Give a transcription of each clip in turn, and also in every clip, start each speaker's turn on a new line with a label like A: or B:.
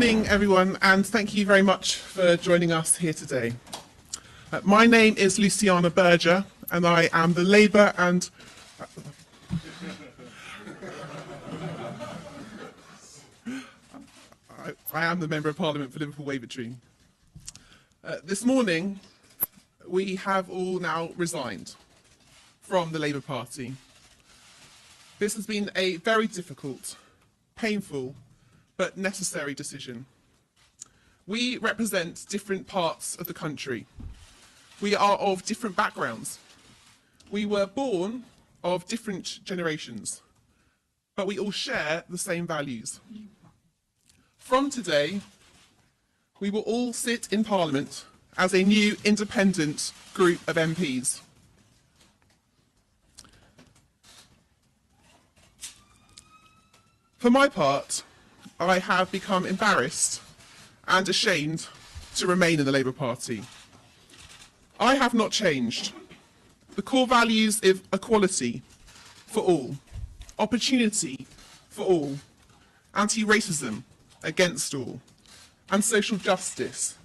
A: morning, everyone, and thank you very much for joining us here today. My name is Luciana Berger, and I am the Labour and... I am the Member of Parliament for Liverpool Wavertree. This morning, we have all now resigned from the Labour Party. This has been a very difficult, painful, but necessary decision. We represent different parts of the country. We are of different backgrounds. We were born of different generations, but we all share the same values. From today, we will all sit in Parliament as a new independent group of MPs. For my part, I have become embarrassed and ashamed to remain in the Labour Party. I have not changed. The core values of equality for all, opportunity for all, anti-racism against all, and social justice,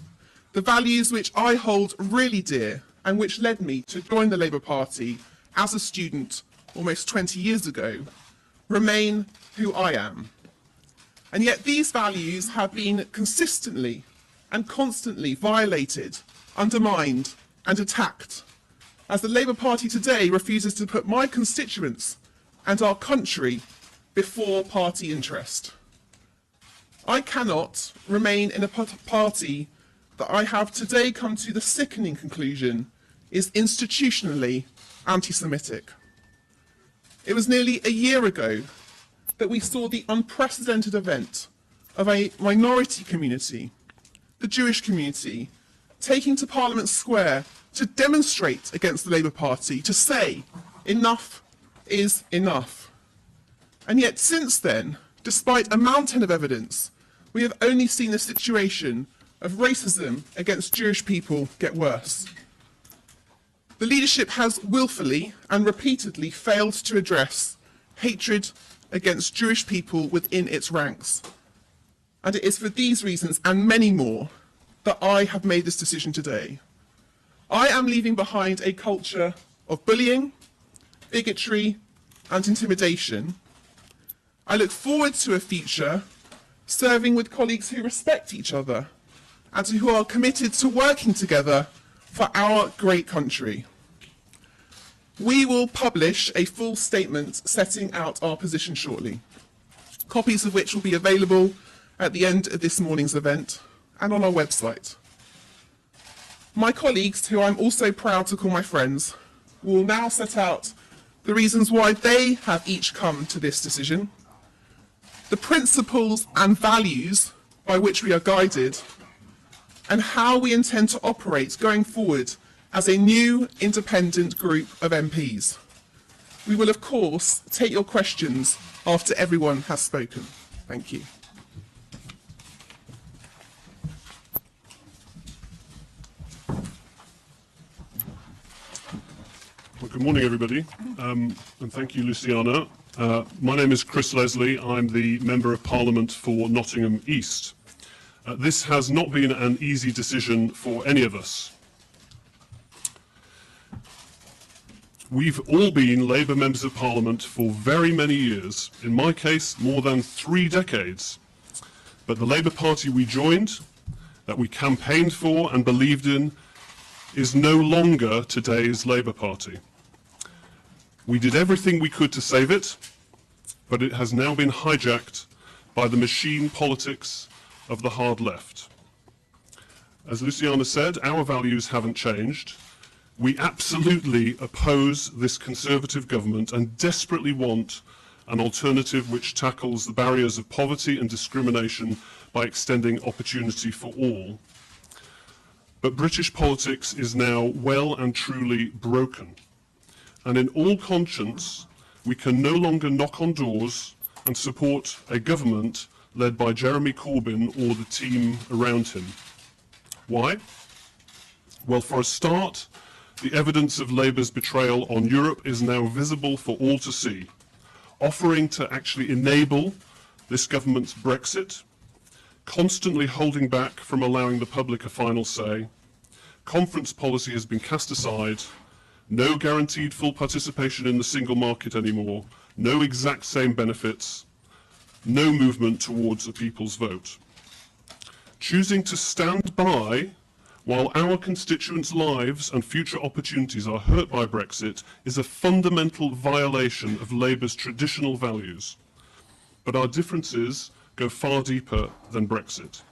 A: the values which I hold really dear and which led me to join the Labour Party as a student almost 20 years ago, remain who I am. And yet these values have been consistently and constantly violated, undermined and attacked, as the Labour Party today refuses to put my constituents and our country before party interest. I cannot remain in a party that I have today come to the sickening conclusion is institutionally anti-Semitic. It was nearly a year ago that we saw the unprecedented event of a minority community, the Jewish community, taking to Parliament Square to demonstrate against the Labour Party, to say enough is enough. And yet since then, despite a mountain of evidence, we have only seen the situation of racism against Jewish people get worse. The leadership has willfully and repeatedly failed to address hatred against Jewish people within its ranks. And it is for these reasons and many more that I have made this decision today. I am leaving behind a culture of bullying, bigotry, and intimidation. I look forward to a future serving with colleagues who respect each other and who are committed to working together for our great country. We will publish a full statement setting out our position shortly, copies of which will be available at the end of this morning's event and on our website. My colleagues, who I'm also proud to call my friends, will now set out the reasons why they have each come to this decision, the principles and values by which we are guided, and how we intend to operate going forward as a new independent group of MPs. We will, of course, take your questions after everyone has spoken. Thank you.
B: Well, good morning, everybody, and thank you, Luciana. My name is Chris Leslie. I'm the Member of Parliament for Nottingham East. This has not been an easy decision for any of us. We've all been Labour Members of Parliament for very many years, in my case, more than 3 decades. But the Labour Party we joined, that we campaigned for and believed in, is no longer today's Labour Party. We did everything we could to save it, but it has now been hijacked by the machine politics of the hard left. As Luciana said, our values haven't changed. We absolutely oppose this Conservative government and desperately want an alternative which tackles the barriers of poverty and discrimination by extending opportunity for all. But British politics is now well and truly broken. And in all conscience, we can no longer knock on doors and support a government led by Jeremy Corbyn or the team around him. Why? Well, for a start, the evidence of Labour's betrayal on Europe is now visible for all to see, offering to actually enable this government's Brexit, constantly holding back from allowing the public a final say. Conference policy has been cast aside. No guaranteed full participation in the single market anymore. No exact same benefits. No movement towards a people's vote. Choosing to stand by while our constituents' lives and future opportunities are hurt by Brexit is a fundamental violation of Labour's traditional values. But our differences go far deeper than Brexit.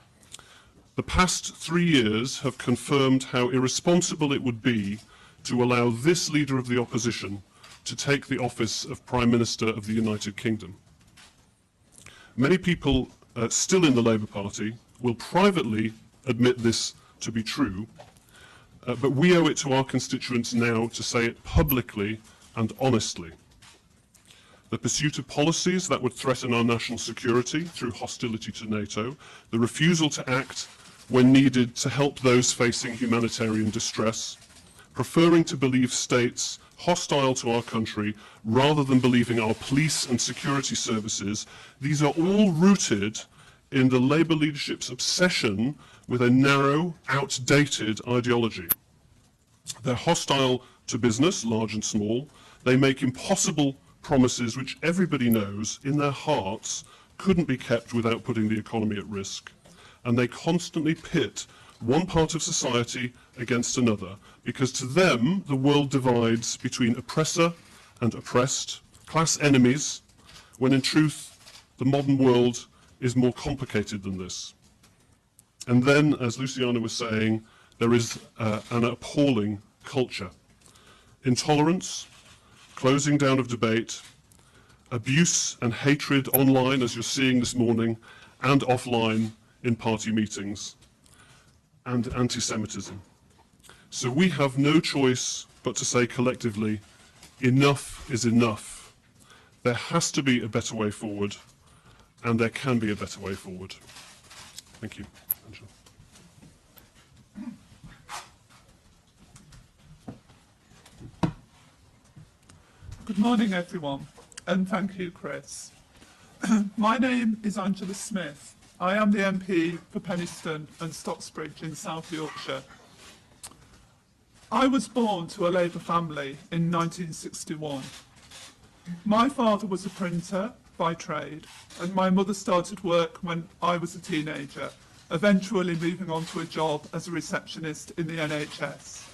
B: The past 3 years have confirmed how irresponsible it would be to allow this leader of the opposition to take the office of Prime Minister of the United Kingdom. Many people still in the Labour Party will privately admit this to be true, but we owe it to our constituents now to say it publicly and honestly. The pursuit of policies that would threaten our national security through hostility to NATO, the refusal to act when needed to help those facing humanitarian distress, preferring to believe states hostile to our country rather than believing our police and security services, these are all rooted in the Labour leadership's obsession with a narrow, outdated ideology. They're hostile to business, large and small. They make impossible promises which everybody knows in their hearts couldn't be kept without putting the economy at risk. And they constantly pit one part of society against another, because to them the world divides between oppressor and oppressed, class enemies, when in truth the modern world is more complicated than this. And then, as Luciana was saying, there is an appalling culture. Intolerance, closing down of debate, abuse and hatred online, as you're seeing this morning, and offline in party meetings, and antisemitism. So we have no choice but to say collectively, enough is enough. There has to be a better way forward, and there can be a better way forward. Thank you. Angela.
A: Good morning, everyone, and thank you, Chris. My name is Angela Smith. I am the MP for Penistone and Stocksbridge in South Yorkshire. I was born to a Labour family in 1961. My father was a printer by trade, and my mother started work when I was a teenager, eventually moving on to a job as a receptionist in the NHS.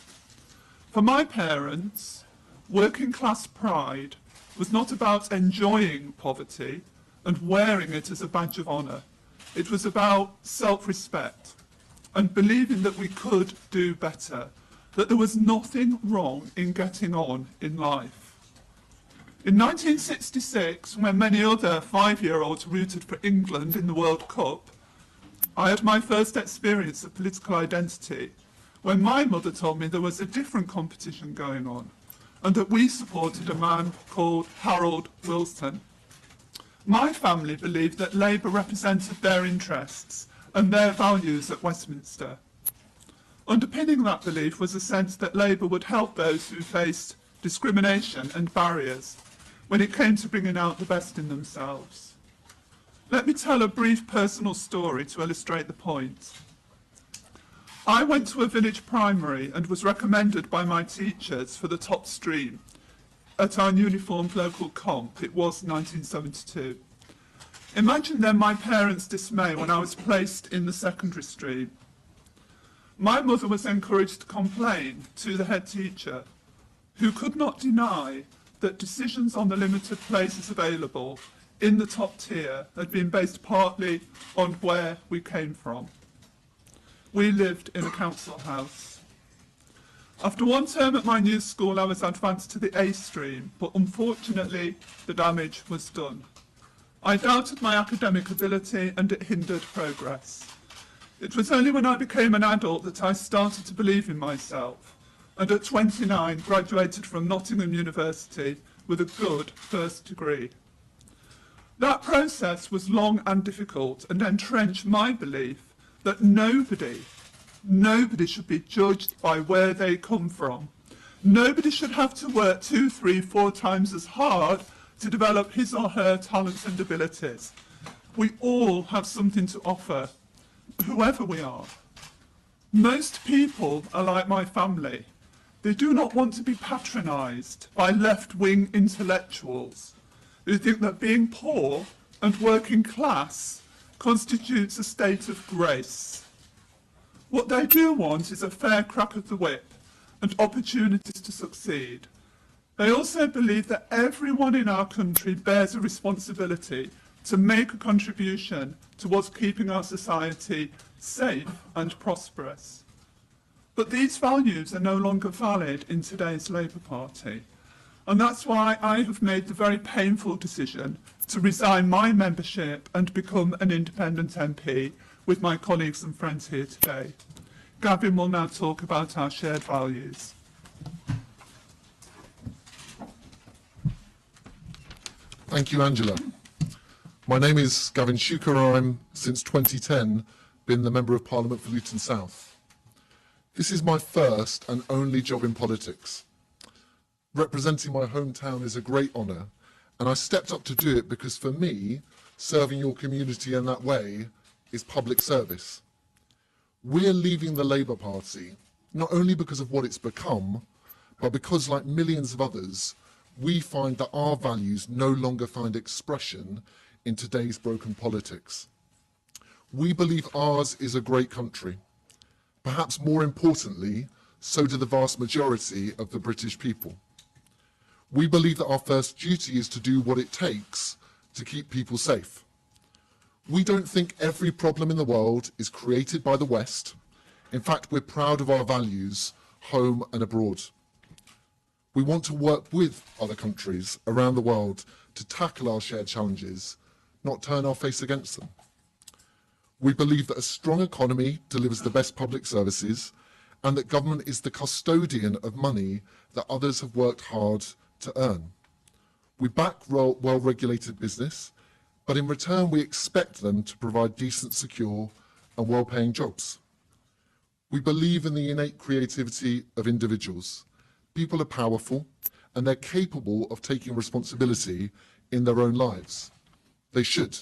A: For my parents, working class pride was not about enjoying poverty and wearing it as a badge of honour. It was about self-respect and believing that we could do better, that there was nothing wrong in getting on in life. In 1966, when many other 5-year-olds rooted for England in the World Cup, I had my first experience of political identity when my mother told me there was a different competition going on and that we supported a man called Harold Wilson. My family believed that Labour represented their interests and their values at Westminster. Underpinning that belief was a sense that Labour would help those who faced discrimination and barriers when it came to bringing out the best in themselves. Let me tell a brief personal story to illustrate the point. I went to a village primary and was recommended by my teachers for the top stream at our uniformed local comp. It was 1972. Imagine then my parents' dismay when I was placed in the secondary stream. My mother was encouraged to complain to the head teacher, who could not deny that decisions on the limited places available in the top tier had been based partly on where we came from. We lived in a council house. After one term at my new school, I was advanced to the A stream, but unfortunately, the damage was done. I doubted my academic ability and it hindered progress. It was only when I became an adult that I started to believe in myself, and at 29, graduated from Nottingham University with a good first degree. That process was long and difficult and entrenched my belief that nobody should be judged by where they come from. Nobody should have to work 2, 3, 4 times as hard to develop his or her talents and abilities. We all have something to offer,
C: whoever we are. Most people are like my family. They do not want to be patronised by left-wing intellectuals who think that being poor and working class constitutes a state of grace. What they do want is a fair crack of the whip and opportunities to succeed. They also believe that everyone in our country bears a responsibility to make a contribution towards keeping our society safe and prosperous. But these values are no longer valid in today's Labour Party. And that's why I have made the very painful decision to resign my membership and become an independent MP with my colleagues and friends here today. Gavin will now talk about our shared values.
D: Thank you, Angela. My name is Gavin Shuker. I'm, since 2010, been the Member of Parliament for Luton South. This is my first and only job in politics. Representing my hometown is a great honour, and I stepped up to do it because for me, serving your community in that way is public service. We're leaving the Labour Party, not only because of what it's become, but because, like millions of others, we find that our values no longer find expression in today's broken politics. We believe ours is a great country. Perhaps more importantly, so do the vast majority of the British people. We believe that our first duty is to do what it takes to keep people safe. We don't think every problem in the world is created by the West. In fact, we're proud of our values, home and abroad. We want to work with other countries around the world to tackle our shared challenges, not turn our face against them. We believe that a strong economy delivers the best public services and that government is the custodian of money that others have worked hard to earn. We back well-regulated business, but in return we expect them to provide decent, secure and well-paying jobs. We believe in the innate creativity of individuals. People are powerful and they're capable of taking responsibility in their own lives. They should.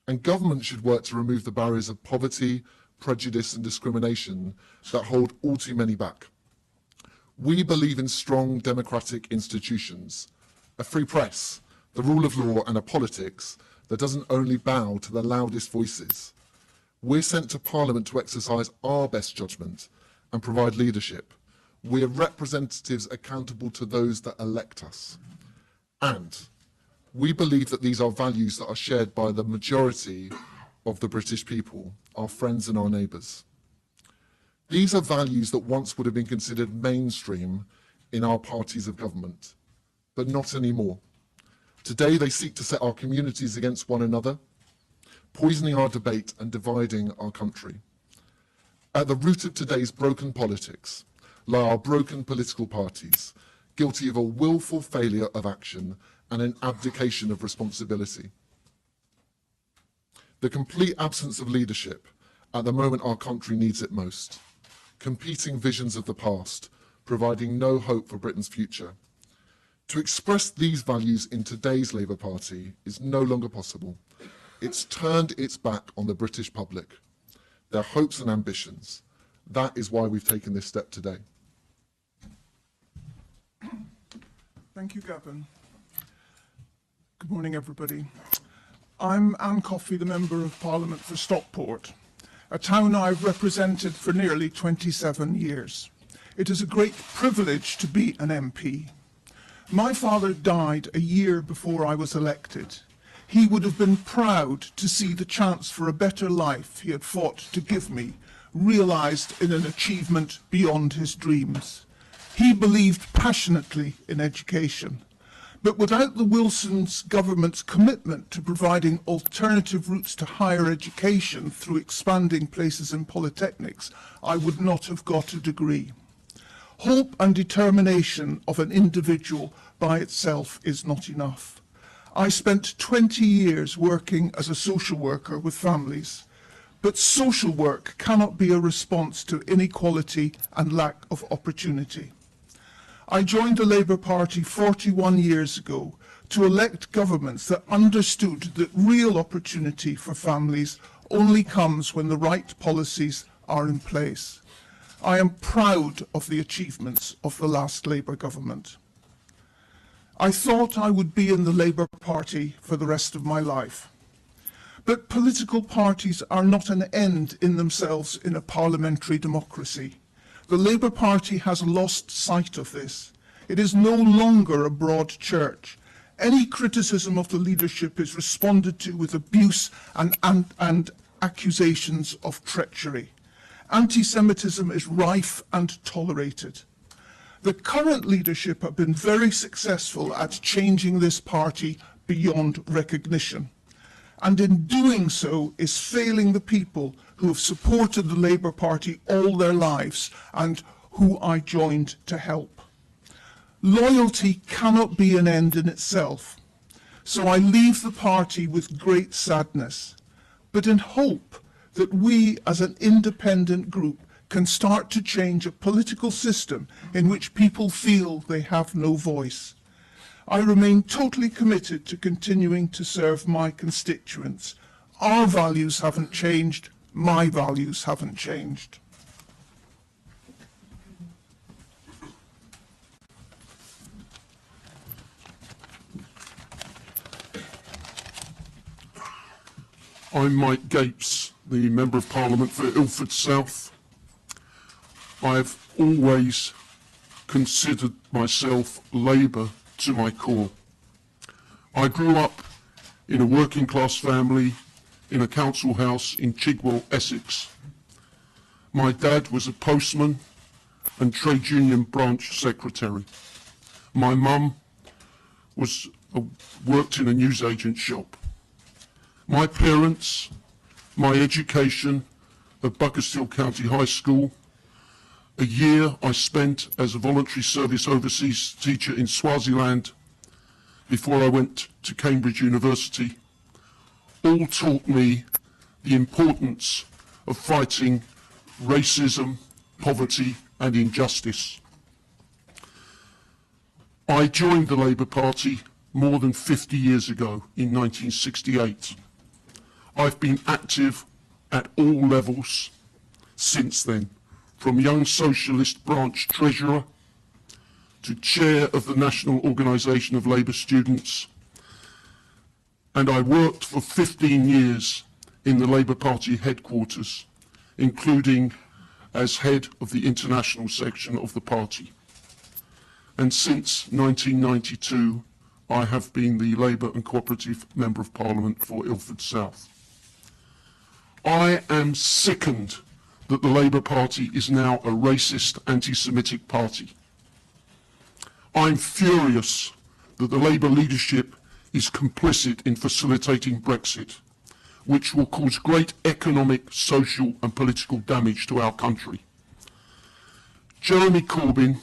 D: And government should work to remove the barriers of poverty, prejudice and discrimination that hold all too many back. We believe in strong democratic institutions, a free press, the rule of law and a politics that doesn't only bow to the loudest voices. We're sent to Parliament to exercise our best judgment and provide leadership. We're representatives accountable to those that elect us. And we believe that these are values that are shared by the majority of the British people, our friends and our neighbours. These are values that once would have been considered mainstream in our parties of government, but not anymore. Today they seek to set our communities against one another, poisoning our debate and dividing our country. At the root of today's broken politics lie our broken political parties, guilty of a willful failure of action and an abdication of responsibility. The complete absence of leadership at the moment our country needs it most. Competing visions of the past, providing no hope for Britain's future. To express these values in today's Labour Party is no longer possible. It's turned its back on the British public, their hopes and ambitions. That is why we've taken this step today.
C: Thank you, Gavin. Good morning, everybody. I'm Anne Coffey, the Member of Parliament for Stockport, a town I've represented for nearly 27 years. It is a great privilege to be an MP. My father died a year before I was elected. He would have been proud to see the chance for a better life he had fought to give me realised in an achievement beyond his dreams. He believed passionately in education, but without the Wilson's government's commitment to providing alternative routes to higher education through expanding places in polytechnics, I would not have got a degree. Hope and determination of an individual by itself is not enough. I spent 20 years working as a social worker with families, but social work cannot be a response to inequality and lack of opportunity. I joined the Labour Party 41 years ago to elect governments that understood that real opportunity for families only comes when the right policies are in place. I am proud of the achievements of the last Labour government. I thought I would be in the Labour Party for the rest of my life. But political parties are not an end in themselves in a parliamentary democracy. The Labour Party has lost sight of this. It is no longer a broad church. Any criticism of the leadership is responded to with abuse and accusations of treachery. Antisemitism is rife and tolerated. The current leadership have been very successful at changing this party beyond recognition, and in doing so is failing the people who have supported the Labour Party all their lives and who I joined to help. Loyalty cannot be an end in itself, so I leave the party with great sadness, but in hope that we as an independent group can start to change a political system in which people feel they have no voice. I remain totally committed to continuing to serve my constituents. Our values haven't changed, my values haven't changed.
B: I'm Mike Gapes, the Member of Parliament for Ilford South. I've always considered myself Labour to my core. I grew up in a working class family in a council house in Chigwell, Essex. My dad was a postman and trade union branch secretary. My mum worked in a newsagent shop. My parents, my education at Buckersfield County High School, a year I spent as a voluntary service overseas teacher in Swaziland before I went to Cambridge University, all taught me the importance of fighting racism, poverty and injustice. I joined the Labour Party more than 50 years ago in 1968. I've been active at all levels since then, from young socialist branch treasurer to chair of the National Organisation of Labour Students, and I worked for 15 years in the Labour Party headquarters, including as head of the international section of the party. And since 1992, I have been the Labour and Cooperative Member of Parliament for Ilford South. I am sickened that the Labour Party is now a racist, anti-Semitic party. I'm furious that the Labour leadership is complicit in facilitating Brexit, which will cause great economic, social and political damage to our country. Jeremy Corbyn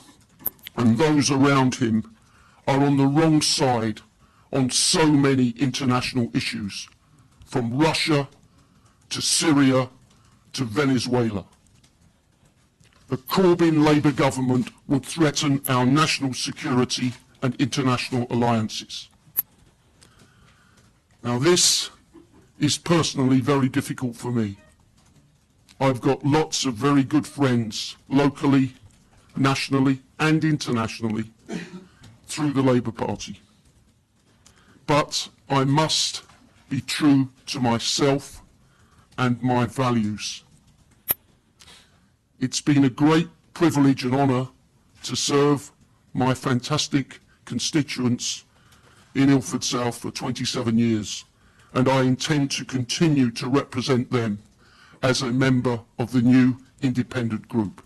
B: and those around him are on the wrong side on so many international issues, from Russia to Syria to Venezuela. The Corbyn Labour government would threaten our national security and international alliances. Now this is personally very difficult for me. I've got lots of very good friends locally, nationally and internationally through the Labour Party. But I must be true to myself and my values. It's been a great privilege and honour to serve my fantastic constituents in Ilford South for 27 years, and I intend to continue to represent them as a member of the new independent group.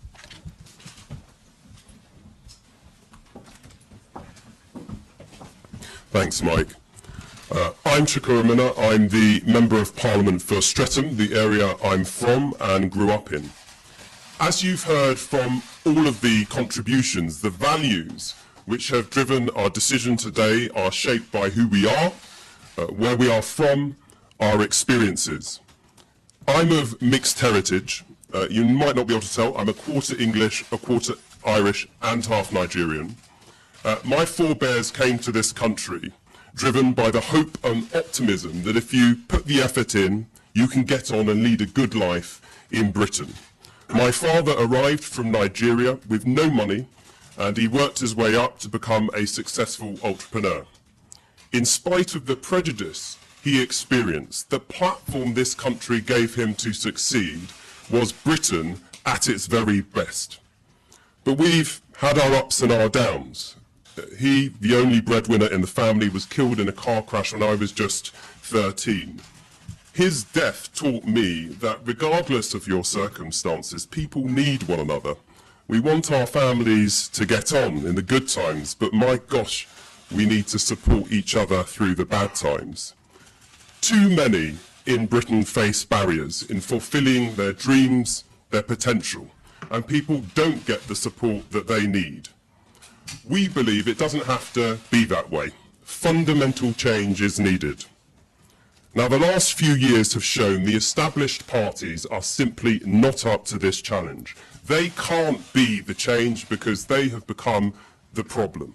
E: Thanks, Mike. I'm Chukwura Minna. I'm the Member of Parliament for Streatham, the area I'm from and grew up in. As you've heard from all of the contributions, the values which have driven our decision today are shaped by who we are, where we are from, our experiences. I'm of mixed heritage. You might not be able to tell, I'm a quarter English, a quarter Irish and half Nigerian. My forebears came to this country driven by the hope and optimism that if you put the effort in, you can get on and lead a good life in Britain. My father arrived from Nigeria with no money, and he worked his way up to become a successful entrepreneur. In spite of the prejudice he experienced, the platform this country gave him to succeed was Britain at its very best. But we've had our ups and our downs. He, the only breadwinner in the family, was killed in a car crash when I was just 13. His death taught me that regardless of your circumstances, people need one another. We want our families to get on in the good times, but my gosh, we need to support each other through the bad times. Too many in Britain face barriers in fulfilling their dreams, their potential, and people don't get the support that they need. We believe it doesn't have to be that way. Fundamental change is needed. Now, the last few years have shown the established parties are simply not up to this challenge. They can't be the change because they have become the problem.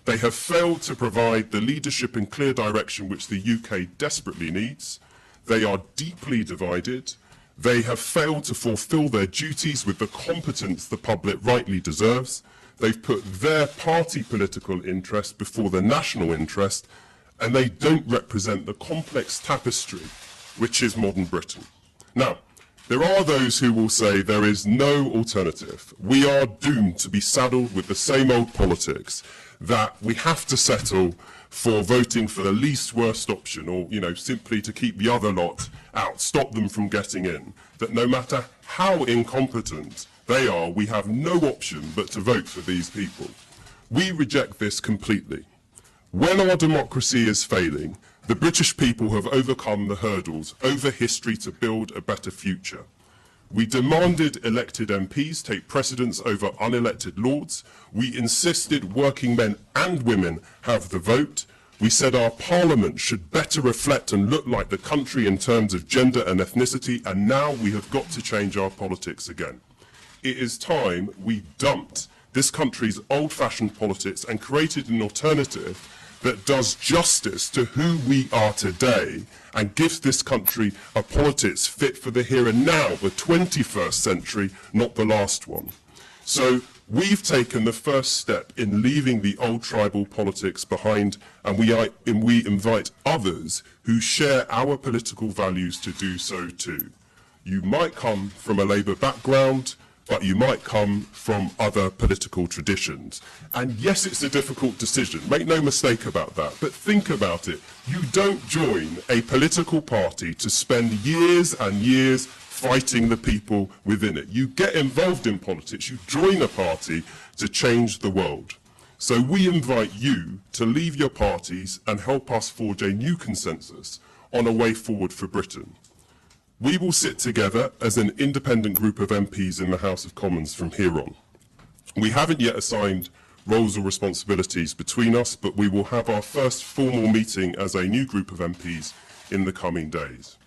E: They have failed to provide the leadership and clear direction which the UK desperately needs. They are deeply divided. They have failed to fulfil their duties with the competence the public rightly deserves. They've put their party political interest before the national interest, and they don't represent the complex tapestry which is modern Britain. Now, there are those who will say there is no alternative. We are doomed to be saddled with the same old politics, that we have to settle for voting for the least worst option, or, simply to keep the other lot out, stop them from getting in. That no matter how incompetent they are, we have no option but to vote for these people. We reject this completely. When our democracy is failing, the British people have overcome the hurdles over history to build a better future. We demanded elected MPs take precedence over unelected lords. We insisted working men and women have the vote. We said our parliament should better reflect and look like the country in terms of gender and ethnicity, and now we have got to change our politics again. It is time we dumped this country's old-fashioned politics and created an alternative that does justice to who we are today and gives this country a politics fit for the here and now, the 21st century, not the last one. So we've taken the first step in leaving the old tribal politics behind, and we invite others who share our political values to do so too. You might come from a Labour background, but you might come from other political traditions. And yes, it's a difficult decision, make no mistake about that, but think about it. You don't join a political party to spend years and years fighting the people within it. You get involved in politics, you join a party to change the world. So we invite you to leave your parties and help us forge a new consensus on a way forward for Britain. We will sit together as an independent group of MPs in the House of Commons from here on. We haven't yet assigned roles or responsibilities between us, but we will have our first formal meeting as a new group of MPs in the coming days.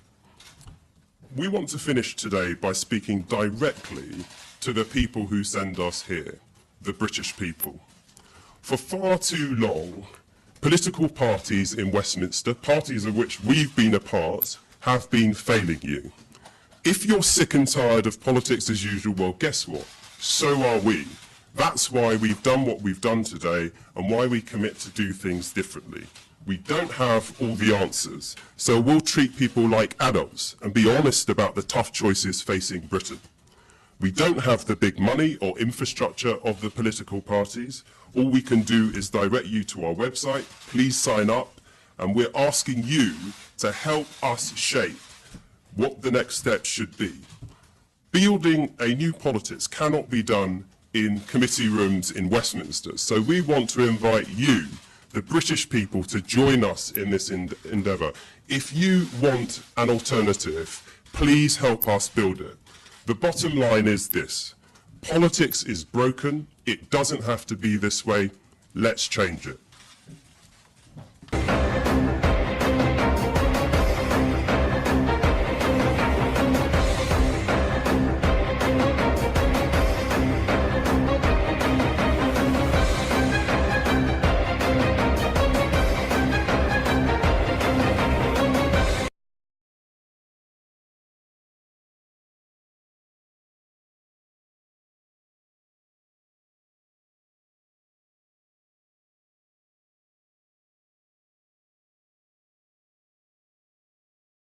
E: We want to finish today by speaking directly to the people who send us here, the British people. For far too long, political parties in Westminster, parties of which we've been a part, have been failing you. If you're sick and tired of politics as usual, well, guess what? So are we. That's why we've done what we've done today and why we commit to do things differently. We don't have all the answers, so we'll treat people like adults and be honest about the tough choices facing Britain. We don't have the big money or infrastructure of the political parties. All we can do is direct you to our website. Please sign up, and we're asking you to help us shape what the next step should be. Building a new politics cannot be done in committee rooms in Westminster, so we want to invite you, the British people, to join us in this endeavour. If you want an alternative, please help us build it. The bottom line is this: politics is broken, it doesn't have to be this way, let's change it.